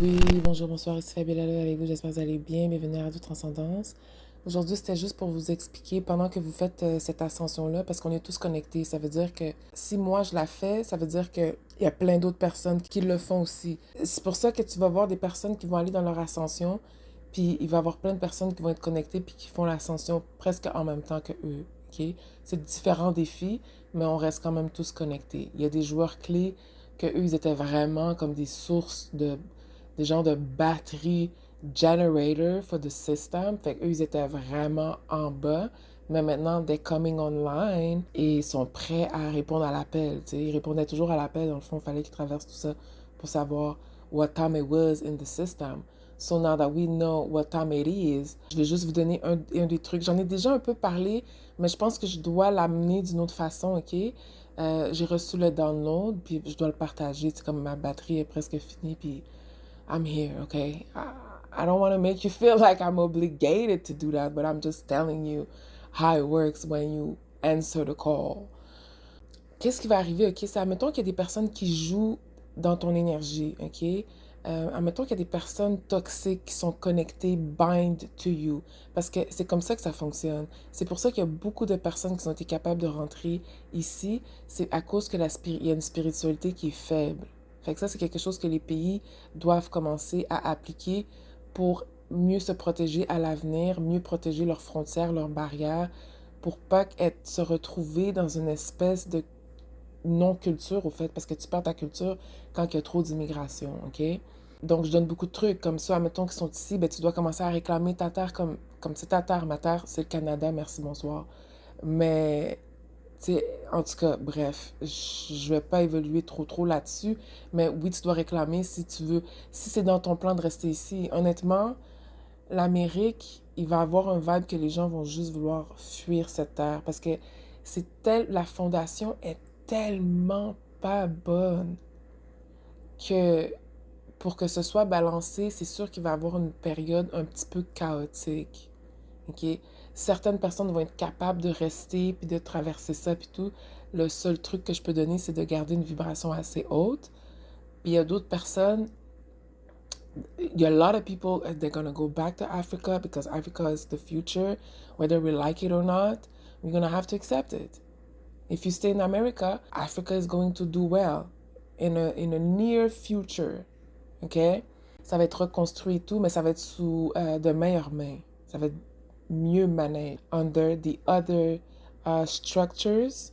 Oui, bonjour, bonsoir, ici Fabiola là avec vous, j'espère que vous allez bien, bienvenue à Radio Transcendance. Aujourd'hui, c'était juste pour vous expliquer pendant que vous faites cette ascension-là, parce qu'on est tous connectés, ça veut dire que si moi je la fais, ça veut dire qu'il y a plein d'autres personnes qui le font aussi. C'est pour ça que tu vas voir des personnes qui vont aller dans leur ascension, puis il va y avoir plein de personnes qui vont être connectées puis qui font l'ascension presque en même temps que eux, ok? C'est différents défis, mais on reste quand même tous connectés. Il y a des joueurs clés que eux, ils étaient vraiment comme des sources de des genres de batteries generator for the system. Fait qu'eux, ils étaient vraiment en bas. Mais maintenant, they're coming online et sont prêts à répondre à l'appel. Tu sais, ils répondaient toujours à l'appel. Dans le fond, il fallait qu'ils traversent tout ça pour savoir what time it was in the system. So now that we know what time it is, je vais juste vous donner un des trucs. J'en ai déjà un peu parlé, mais je pense que je dois l'amener d'une autre façon, ok? J'ai reçu le download, puis je dois le partager. C'est comme ma batterie est presque finie, puis I'm here, okay? I don't want to make you feel like I'm obligated to do that, but I'm just telling you how it works when you answer the call. Qu'est-ce qui va arriver, ok? C'est, admettons qu'il y a des personnes qui jouent dans ton énergie, ok? Admettons qu'il y a des personnes toxiques qui sont connectées, bind to you. Parce que c'est comme ça que ça fonctionne. C'est pour ça qu'il y a beaucoup de personnes qui ont été capables de rentrer ici. C'est à cause que il y a une spiritualité qui est faible. Fait que ça, c'est quelque chose que les pays doivent commencer à appliquer pour mieux se protéger à l'avenir, mieux protéger leurs frontières, leurs barrières, pour pas se retrouver dans une espèce de non-culture, au fait, parce que tu perds ta culture quand il y a trop d'immigration, OK? Donc, je donne beaucoup de trucs comme ça. Admettons qu'ils sont ici, ben, tu dois commencer à réclamer ta terre comme c'est ta terre. Ma terre, c'est le Canada, merci, bonsoir. Mais, tu sais, en tout cas, bref, je vais pas évoluer trop là-dessus. Mais oui, tu dois réclamer si tu veux. Si c'est dans ton plan de rester ici, honnêtement, l'Amérique, il va avoir un vibe que les gens vont juste vouloir fuir cette terre parce que la fondation est tellement pas bonne que pour que ce soit balancé, c'est sûr qu'il va y avoir une période un petit peu chaotique. OK? Certaines personnes vont être capables de rester puis de traverser ça puis tout. Le seul truc que je peux donner, c'est de garder une vibration assez haute. Puis il y a d'autres personnes, a lot of people, they're going to go back to Africa because Africa is the future. Whether we like it or not, we're going to have to accept it. If you stay in America, Africa is going to do well in a near future. OK? Ça va être reconstruit et tout, mais ça va être sous de meilleures mains. Ça va être mieux managed under the other structures.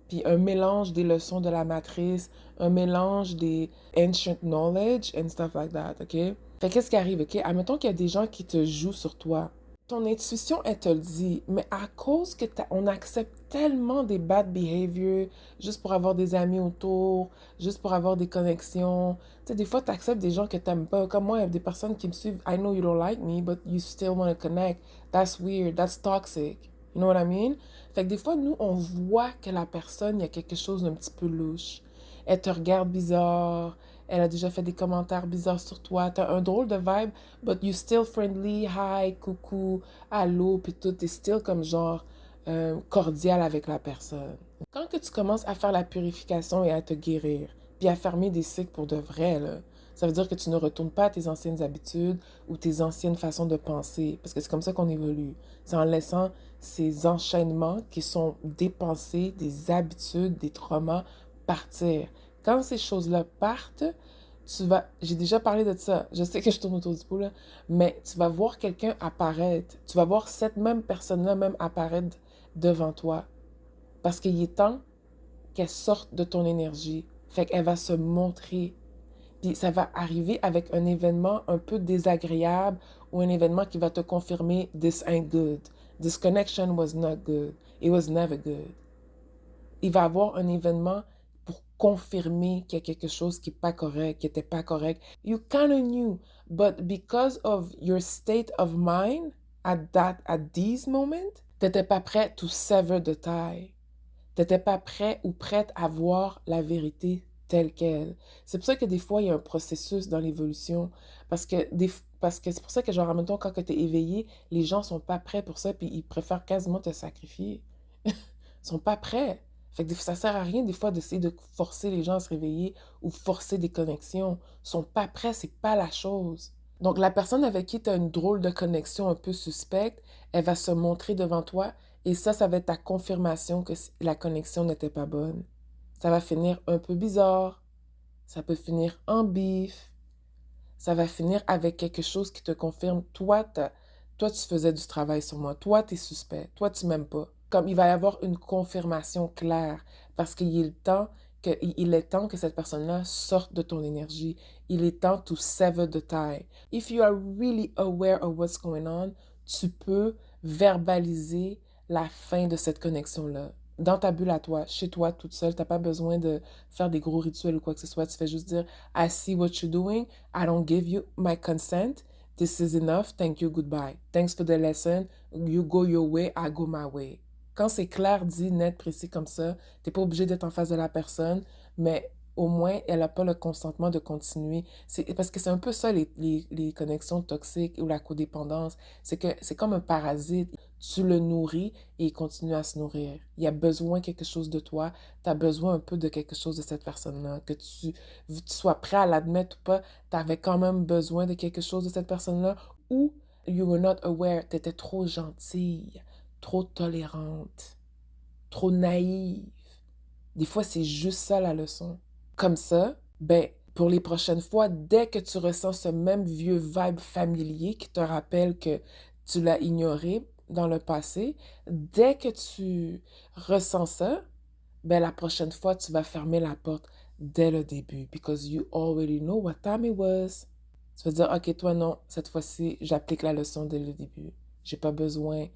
Puis un mélange des leçons de la matrice, un mélange des ancient knowledge and stuff like that, OK? Fait qu'est-ce qui arrive, OK? Admettons qu'il y a des gens qui te jouent sur toi. Ton intuition, elle te le dit, mais à cause que on accepte tellement des bad behaviors juste pour avoir des amis autour, juste pour avoir des connexions. Tu sais, des fois, tu acceptes des gens que tu n'aimes pas. Comme moi, il y a des personnes qui me suivent. I know you don't like me, but you still want to connect. That's weird. That's toxic. You know what I mean? Fait que des fois, nous, on voit que la personne, il y a quelque chose d'un petit peu louche. Elle te regarde bizarre. Elle a déjà fait des commentaires bizarres sur toi. T'as un drôle de vibe, but you still friendly, hi, coucou, allô, puis tout. T'es still comme genre cordial avec la personne. Quand que tu commences à faire la purification et à te guérir, puis à fermer des cycles pour de vrai, là, ça veut dire que tu ne retournes pas à tes anciennes habitudes ou tes anciennes façons de penser, parce que c'est comme ça qu'on évolue. C'est en laissant ces enchaînements qui sont des pensées, des habitudes, des traumas partir. Quand ces choses-là partent, j'ai déjà parlé de ça, je sais que je tourne autour du pot, là, mais tu vas voir quelqu'un apparaître, tu vas voir cette même personne-là même apparaître devant toi. Parce qu'il est temps qu'elle sorte de ton énergie. Fait qu'elle va se montrer. Puis ça va arriver avec un événement un peu désagréable ou un événement qui va te confirmer this ain't good. This connection was not good. It was never good. Il va avoir un événement pour confirmer qu'il y a quelque chose qui n'est pas correct, qui n'était pas correct. You kind of knew, but because of your state of mind at these moments, t'étais pas prêt to sever the tie. T'étais pas prêt ou prête à voir la vérité telle qu'elle. C'est pour ça que des fois, il y a un processus dans l'évolution. Parce que c'est pour ça que, genre, en même temps, quand tu es éveillé, les gens sont pas prêts pour ça, puis ils préfèrent quasiment te sacrifier. Ils sont pas prêts. Fait que ça sert à rien des fois d'essayer de forcer les gens à se réveiller ou forcer des connexions. Ils sont pas prêts, c'est pas la chose. Donc la personne avec qui tu as une drôle de connexion un peu suspecte, elle va se montrer devant toi et ça va être ta confirmation que la connexion n'était pas bonne. Ça va finir un peu bizarre, ça peut finir en bif, ça va finir avec quelque chose qui te confirme, toi, tu faisais du travail sur moi, toi, tu es suspect, toi, tu m'aimes pas. Comme il va y avoir une confirmation claire, parce il est temps que cette personne-là sorte de ton énergie. Il est temps to sever the tie. If you are really aware of what's going on, tu peux verbaliser la fin de cette connexion-là. Dans ta bulle à toi, chez toi, toute seule, t'as pas besoin de faire des gros rituels ou quoi que ce soit. Tu fais juste dire, I see what you're doing. I don't give you my consent. This is enough. Thank you. Goodbye. Thanks for the lesson. You go your way. I go my way. Quand c'est clair, dit, net, précis comme ça, t'es pas obligé d'être en face de la personne, mais au moins, elle n'a pas le consentement de continuer. Parce que c'est un peu ça, les connexions toxiques ou la codépendance. C'est que c'est comme un parasite. Tu le nourris et il continue à se nourrir. Il a besoin de quelque chose de toi. Tu as besoin un peu de quelque chose de cette personne-là. Que tu sois prêt à l'admettre ou pas, tu avais quand même besoin de quelque chose de cette personne-là. Ou you were not aware, tu étais trop gentille, trop tolérante, trop naïve. Des fois, c'est juste ça la leçon. Comme ça, ben, pour les prochaines fois, dès que tu ressens ce même vieux vibe familier qui te rappelle que tu l'as ignoré dans le passé, dès que tu ressens ça, ben, la prochaine fois, tu vas fermer la porte dès le début. Because you already know what time it was. Tu vas dire, OK, toi, non, cette fois-ci, j'applique la leçon dès le début. J'ai pas besoin.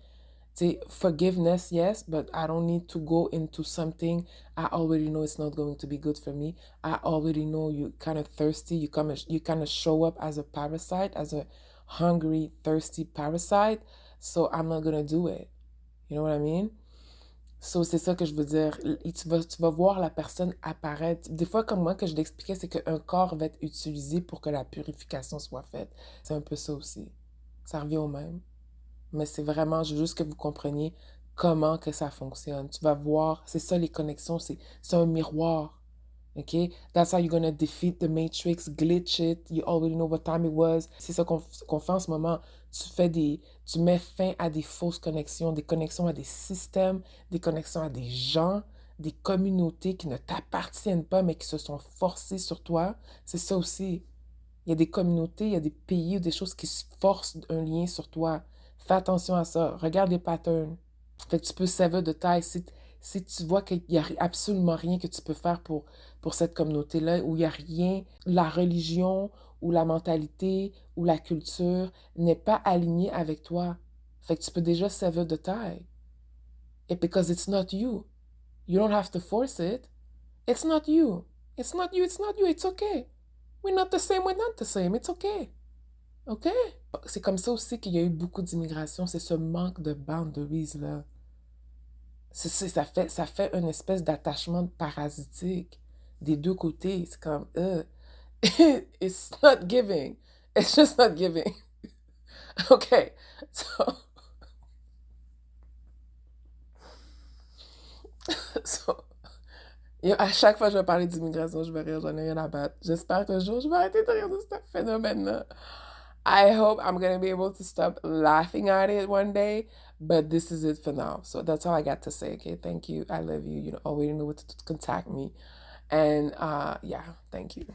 Say forgiveness, yes, but I don't need to go into something I already know it's not going to be good for me. I already know you're kind of thirsty. You kind of show up as a parasite, as a hungry, thirsty parasite. So I'm not gonna do it. You know what I mean? So c'est ça que je veux dire. Tu vas voir la personne apparaître. Des fois, comme moi que je l'expliquais, c'est qu'un corps va être utilisé pour que la purification soit faite. C'est un peu ça aussi. Ça revient au même. Mais c'est vraiment, je veux juste que vous compreniez comment que ça fonctionne. Tu vas voir, c'est ça les connexions, c'est un miroir. OK? That's how you're gonna defeat the matrix, glitch it. You already know what time it was. C'est ça qu'on fait en ce moment. Tu mets fin à des fausses connexions, des connexions à des systèmes, des connexions à des gens, des communautés qui ne t'appartiennent pas, mais qui se sont forcées sur toi. C'est ça aussi. Il y a des communautés, il y a des pays ou des choses qui se forcent un lien sur toi. Fais attention à ça. Regarde les patterns. Fait que tu peux servir de taille. Si tu vois qu'il n'y a absolument rien que tu peux faire pour cette communauté-là, où il n'y a rien, la religion ou la mentalité ou la culture n'est pas alignée avec toi. Fait que tu peux déjà servir de taille. Et because it's not you. You don't have to force it. It's not you. It's not you, it's not you, it's okay. We're not the same, we're not the same, it's okay. OK? C'est comme ça aussi qu'il y a eu beaucoup d'immigration, c'est ce manque de boundaries-là. Ça fait une espèce d'attachement parasitique des deux côtés. C'est comme, it's not giving. It's just not giving. OK? So, so à chaque fois que je vais parler d'immigration, je vais rire, j'en ai rien à battre. J'espère qu'un jour, je vais arrêter de rire de ce phénomène-là. I hope I'm going to be able to stop laughing at it one day, but this is it for now. So that's all I got to say, okay? Thank you. I love you. You already know what to contact me. And yeah, thank you.